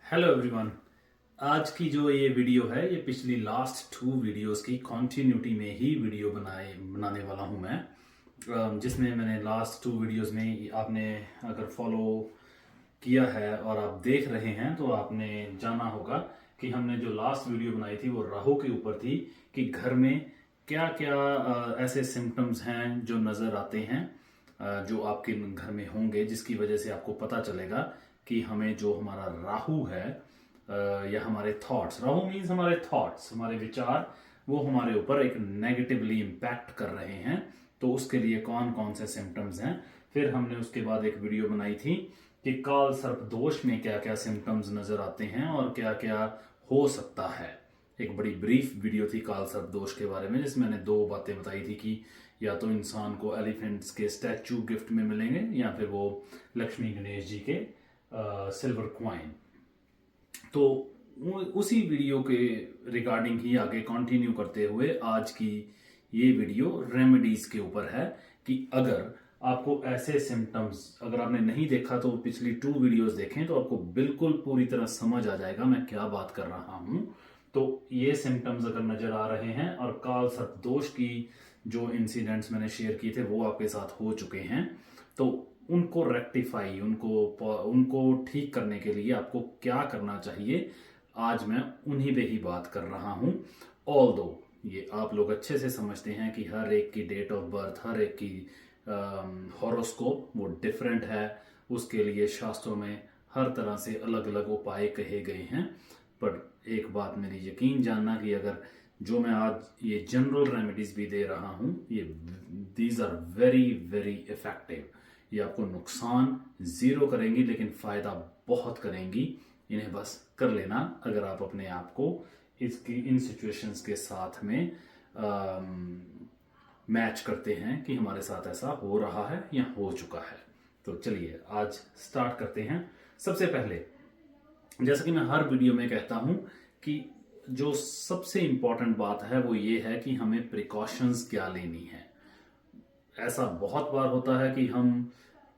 Hello everyone. आज की जो ये वीडियो है ये पिछली लास्ट 2 वीडियोस की कॉन्टिन्यूटी में ही वीडियो बनाने वाला हूँ मैं, जिसमें मैंने लास्ट 2 वीडियोस में आपने अगर फॉलो किया है और आप देख रहे हैं तो आपने जाना होगा कि हमने जो लास्ट वीडियो बनाई थी वो राहु के ऊपर थी कि घर में क्या क्या ऐसे सिम्टम्स हैं जो नज़र आते हैं, जो आपके घर में होंगे, जिसकी वजह से आपको पता चलेगा कि हमें जो हमारा राहु है या हमारे थॉट्स, राहु मीन्स हमारे थॉट्स, हमारे विचार, वो हमारे ऊपर एक नेगेटिवली इम्पैक्ट कर रहे हैं। तो उसके लिए कौन कौन से सिम्टम्स हैं। फिर हमने उसके बाद एक वीडियो बनाई थी कि काल सर्प दोष में क्या क्या सिम्टम्स नजर आते हैं और क्या क्या हो सकता है। एक बड़ी ब्रीफ वीडियो थी काल सर्प दोष के बारे में, जिसमें मैंने 2 बातें बताई थी कि या तो इंसान को एलिफेंट्स के स्टैचू गिफ्ट में मिलेंगे या फिर वो लक्ष्मी गणेश जी के सिल्वर क्वाइन। तो उसी वीडियो के रिगार्डिंग ही आगे कंटिन्यू करते हुए आज की ये वीडियो रेमेडीज के ऊपर है कि अगर आपको ऐसे सिम्टम्स, अगर आपने नहीं देखा तो पिछली 2 वीडियोस देखें तो आपको बिल्कुल पूरी तरह समझ आ जाएगा मैं क्या बात कर रहा हूं। तो ये सिम्टम्स अगर नजर आ रहे हैं और काल सर्प दोष की जो इंसिडेंट्स मैंने शेयर किए थे वो आपके साथ हो चुके हैं, तो उनको रेक्टिफाई, उनको ठीक करने के लिए आपको क्या करना चाहिए, आज मैं उन्हीं पे ही बात कर रहा हूं। ऑल्दो ये आप लोग अच्छे से समझते हैं कि हर एक की डेट ऑफ बर्थ, हर एक की हॉरोस्कोप वो डिफरेंट है, उसके लिए शास्त्रों में हर तरह से अलग अलग उपाय कहे गए हैं। पर एक बात मेरी यकीन जानना कि अगर जो मैं आज ये जनरल रेमेडीज भी दे रहा हूं, ये these are very very effective. ये आपको नुकसान जीरो करेंगी लेकिन फायदा बहुत करेंगी। इन्हें बस कर लेना अगर आप अपने आप को इसकी इन सिचुएशंस के साथ में मैच करते हैं कि हमारे साथ ऐसा हो रहा है या हो चुका है। तो चलिए आज स्टार्ट करते हैं। सबसे पहले, जैसा कि मैं हर वीडियो में कहता हूं कि जो सबसे इंपॉर्टेंट बात है वो ये है कि हमें प्रिकॉशंस क्या लेनी है। ऐसा बहुत बार होता है कि हम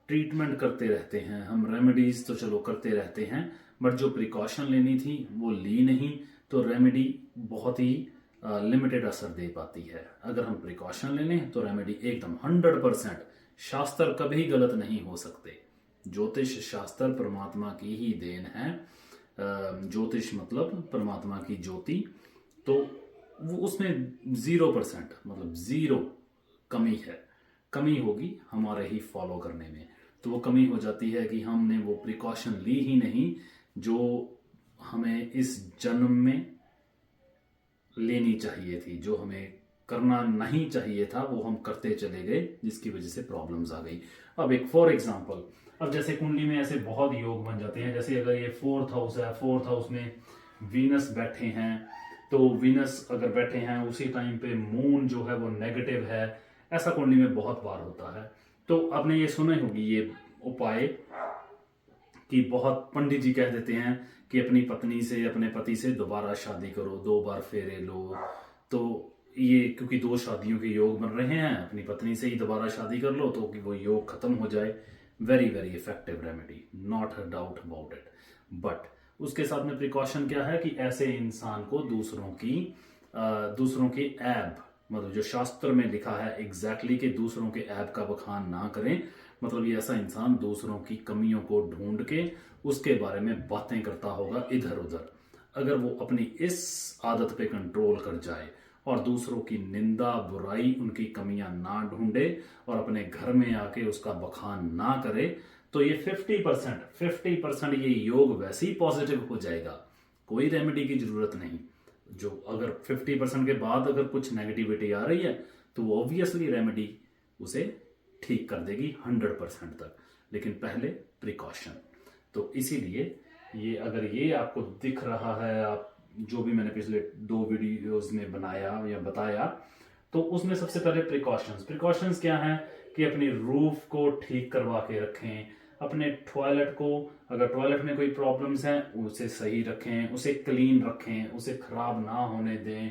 ट्रीटमेंट करते रहते हैं, हम रेमेडीज तो चलो करते रहते हैं, बट जो प्रिकॉशन लेनी थी वो ली नहीं, तो रेमेडी बहुत ही लिमिटेड असर दे पाती है। अगर हम प्रिकॉशन ले लें तो रेमेडी एकदम 100%, शास्त्र कभी गलत नहीं हो सकते। ज्योतिष शास्त्र परमात्मा की ही देन है। ज्योतिष मतलब परमात्मा की ज्योति, तो वो उसमें 0% मतलब जीरो कमी है। कमी होगी हमारे ही फॉलो करने में। तो वो कमी हो जाती है कि हमने वो प्रिकॉशन ली ही नहीं जो हमें इस जन्म में लेनी चाहिए थी, जो हमें करना नहीं चाहिए था वो हम करते चले गए, जिसकी वजह से प्रॉब्लम्स आ गई। अब एक फॉर एग्जांपल, अब जैसे कुंडली में ऐसे बहुत योग बन जाते हैं, जैसे अगर ये 4th हाउस है, 4th हाउस में वीनस बैठे हैं, तो वीनस अगर बैठे हैं उसी टाइम पे मून जो है वो नेगेटिव है, ऐसा कुंडली में बहुत बार होता है। तो आपने ये सुने होगी ये उपाय कि बहुत पंडित जी कह देते हैं कि अपनी पत्नी से, अपने पति से दोबारा शादी करो, 2 बार फेरे लो। तो ये क्योंकि 2 शादियों के योग बन रहे हैं, अपनी पत्नी से ही दोबारा शादी कर लो तो कि वो योग खत्म हो जाए। Very very effective remedy, not a doubt about it. But उसके साथ में प्रिकॉशन क्या है कि ऐसे इंसान को दूसरों की ऐब, मतलब जो शास्त्र में लिखा है एग्जैक्टली कि दूसरों के ऐब का बखान ना करें। मतलब ये ऐसा इंसान दूसरों की कमियों को ढूंढ के उसके बारे में बातें करता होगा इधर उधर। अगर वो अपनी इस आदत पे कंट्रोल कर जाए और दूसरों की निंदा, बुराई, उनकी कमियां ना ढूंढे और अपने घर में आके उसका बखान ना करे, तो ये 50% ये योग वैसे ही पॉजिटिव हो जाएगा। कोई रेमेडी की जरूरत नहीं। जो अगर 50% के बाद अगर कुछ नेगेटिविटी आ रही है तो वो ऑब्वियसली रेमेडी उसे ठीक कर देगी 100% तक, लेकिन पहले प्रिकॉशन। तो इसीलिए ये अगर ये आपको दिख रहा है, आप जो भी मैंने पिछले 2 वीडियोस में बनाया या बताया, तो उसमें सबसे पहले प्रिकॉशंस क्या हैं कि अपनी रूफ को ठीक करवा के रखें, अपने टॉयलेट को, अगर टॉयलेट में कोई प्रॉब्लम्स हैं उसे सही रखें, उसे क्लीन रखें, उसे खराब ना होने दें।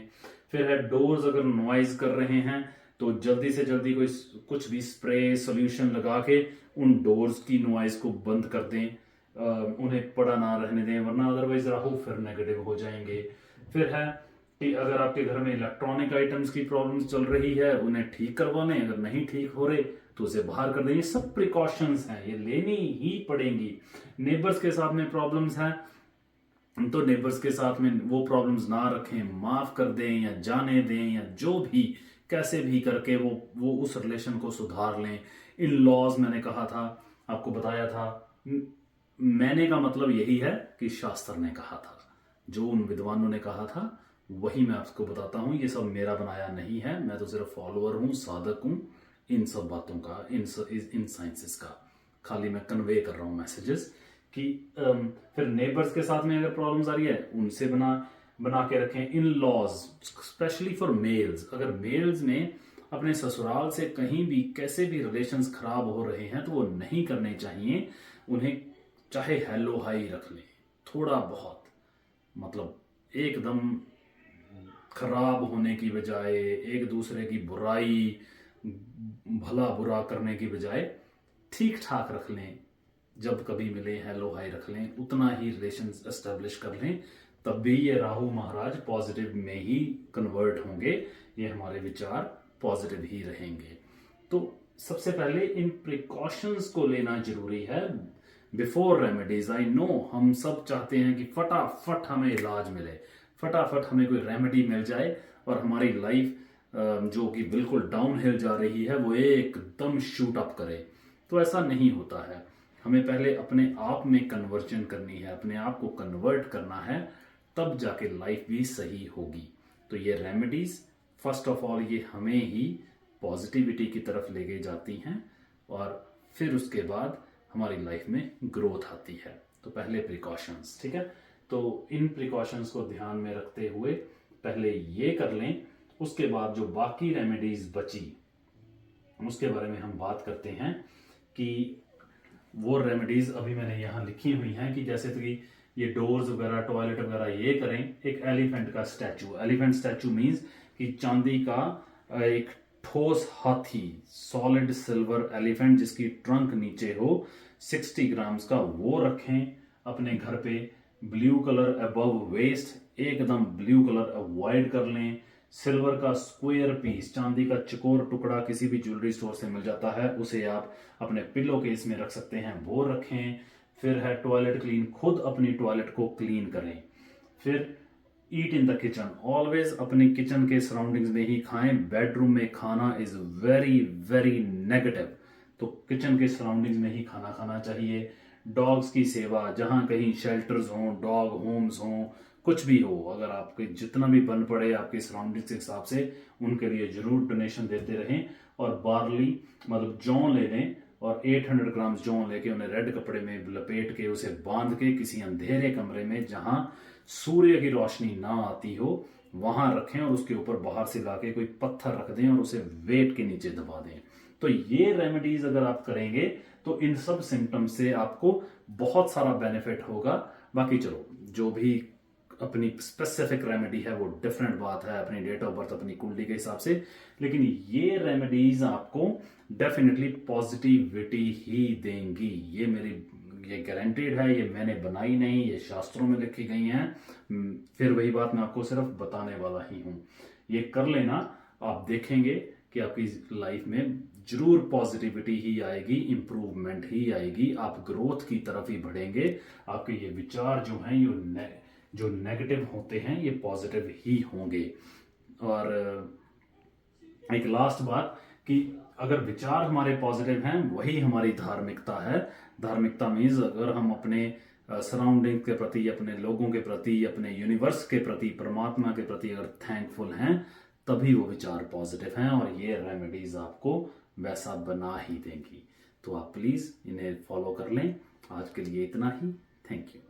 फिर है डोर्स, अगर नॉइज कर रहे हैं तो जल्दी से जल्दी कोई कुछ भी स्प्रे सॉल्यूशन लगा के उन डोर्स की नॉइज को बंद कर दें। उन्हें पड़ा ना रहने दें, वरना अदरवाइज राहु फिर नेगेटिव हो जाएंगे। फिर है कि अगर आपके घर में इलेक्ट्रॉनिक आइटम्स की प्रॉब्लम्स चल रही है, उन्हें ठीक करवा लें, अगर नहीं ठीक हो रहे तो उसे बाहर कर दें। ये सब प्रिकॉशंस हैं, ये लेनी ही पड़ेंगी। नेबर्स के साथ में प्रॉब्लम्स हैं तो नेबर्स के साथ में वो प्रॉब्लम्स ना रखें, माफ कर दें या जाने दें, या जो भी कैसे भी करके वो उस रिलेशन को सुधार लें। इन लॉज मैंने कहा था, आपको बताया था, मैंने का मतलब यही है कि शास्त्र ने कहा था, जो उन विद्वानों ने कहा था वही मैं आपको बताता हूं। ये सब मेरा बनाया नहीं है, मैं तो सिर्फ फॉलोअर हूं, साधक हूं इन सब बातों का, इन साइंसेस का। खाली मैं कन्वे कर रहा हूं मैसेजेस कि फिर नेबर्स के साथ में अगर प्रॉब्लम्स आ रही है उनसे बना के रखें। In laws specially for males, अगर मेल्स में अपने ससुराल से कहीं भी कैसे भी रिलेशंस खराब हो रहे हैं तो वो नहीं करने चाहिए। उन्हें चाहे हेलो हाई रख लें, थोड़ा बहुत, मतलब एकदम खराब होने की बजाय, एक दूसरे की बुराई भला बुरा करने की बजाय ठीक ठाक रख लें। जब कभी मिले हेलो हाई रख लें, उतना ही रिलेशन एस्टेब्लिश कर लें, तब भी ये राहु महाराज पॉजिटिव में ही कन्वर्ट होंगे, ये हमारे विचार पॉजिटिव ही रहेंगे। तो सबसे पहले इन प्रिकॉशंस को लेना जरूरी है बिफोर रेमेडीज। आई नो हम सब चाहते हैं कि फटाफट हमें इलाज मिले, फटाफट हमें कोई रेमेडी मिल जाए और हमारी लाइफ जो कि बिल्कुल डाउन हिल जा रही है वो एकदम शूट अप करे। तो ऐसा नहीं होता है, हमें पहले अपने आप में कन्वर्जन करनी है, अपने आप को कन्वर्ट करना है, तब जाके लाइफ भी सही होगी। तो ये रेमेडीज फर्स्ट ऑफ ऑल ये हमें ही पॉजिटिविटी की तरफ लेके जाती हैं और फिर उसके बाद हमारी लाइफ में ग्रोथ आती है। तो पहले प्रिकॉशंस, ठीक है, तो इन प्रिकॉशंस को ध्यान में रखते हुए पहले ये कर लें। उसके बाद जो बाकी रेमेडीज बची उसके बारे में हम बात करते हैं कि वो रेमेडीज अभी मैंने यहाँ लिखी हुई हैं कि जैसे कि ये डोर्स वगैरह, टॉयलेट वगैरह ये करें। एक एलिफेंट का स्टैचू, एलिफेंट स्टैचू मीन्स कि चांदी का एक ठोस हाथी, सॉलिड सिल्वर एलिफेंट जिसकी ट्रंक नीचे हो, 60 ग्राम्स का, वो रखें अपने घर पे। ब्लू कलर अबव वेस्ट, एकदम ब्लू कलर अवॉइड कर लें। सिल्वर का स्क्वायर पीस, चांदी का चकोर टुकड़ा किसी भी ज्वेलरी स्टोर से मिल जाता है, उसे आप अपने पिलो केस में रख सकते हैं, वो रखें। फिर है टॉयलेट क्लीन, खुद अपनी टॉयलेट को क्लीन करें। फिर ईट इन द किचन, ऑलवेज अपने किचन के सराउंडिंग्स में ही खाएं। बेडरूम में खाना इज वेरी वेरी नेगेटिव, तो किचन के सराउंडिंग्स में ही खाना खाना चाहिए। डॉग्स की सेवा, जहां कहीं शेल्टर्स हों, डॉग होम्स हों, कुछ भी हो, अगर आपके जितना भी बन पड़े आपके सराउंडिंग्स के हिसाब से, उनके लिए जरूर डोनेशन देते रहें। और बार्ली मतलब जौ ले लें और 800 ग्राम जौ लेके उन्हें रेड कपड़े में लपेट के उसे बांध के किसी अंधेरे कमरे में जहां सूर्य की रोशनी ना आती हो वहां रखें और उसके ऊपर बाहर से लाके कोई पत्थर रख दें और उसे वेट के नीचे दबा दें। तो ये रेमेडीज अगर आप करेंगे तो इन सब सिम्टम्स से आपको बहुत सारा बेनिफिट होगा। बाकी चलो जो भी अपनी स्पेसिफिक रेमेडी है वो डिफरेंट बात है, अपनी डेट ऑफ बर्थ, अपनी कुंडली के हिसाब से, लेकिन ये रेमेडीज आपको डेफिनेटली पॉजिटिविटी ही देंगी। ये गारंटेड है, ये मैंने बनाई नहीं, ये शास्त्रों में लिखी गई हैं। फिर वही बात मैं आपको सिर्फ बताने वाला ही हूं। ये कर लेना, आप देखेंगे कि आपकी लाइफ में जरूर पॉजिटिविटी ही आएगी, इंप्रूवमेंट ही आएगी, आप ग्रोथ की तरफ ही बढ़ेंगे। आपके ये विचार जो हैं जो नेगेटिव होते हैं ये पॉजिटिव ही होंगे। और एक लास्ट बात कि अगर विचार हमारे पॉजिटिव हैं वही हमारी धार्मिकता है। धार्मिकता मीन्स अगर हम अपने सराउंडिंग के प्रति, अपने लोगों के प्रति, अपने यूनिवर्स के प्रति, परमात्मा के प्रति अगर थैंकफुल हैं तभी वो विचार पॉजिटिव हैं और ये रेमेडीज आपको वैसा बना ही देंगी। तो आप प्लीज इन्हें फॉलो कर लें। आज के लिए इतना ही, थैंक यू।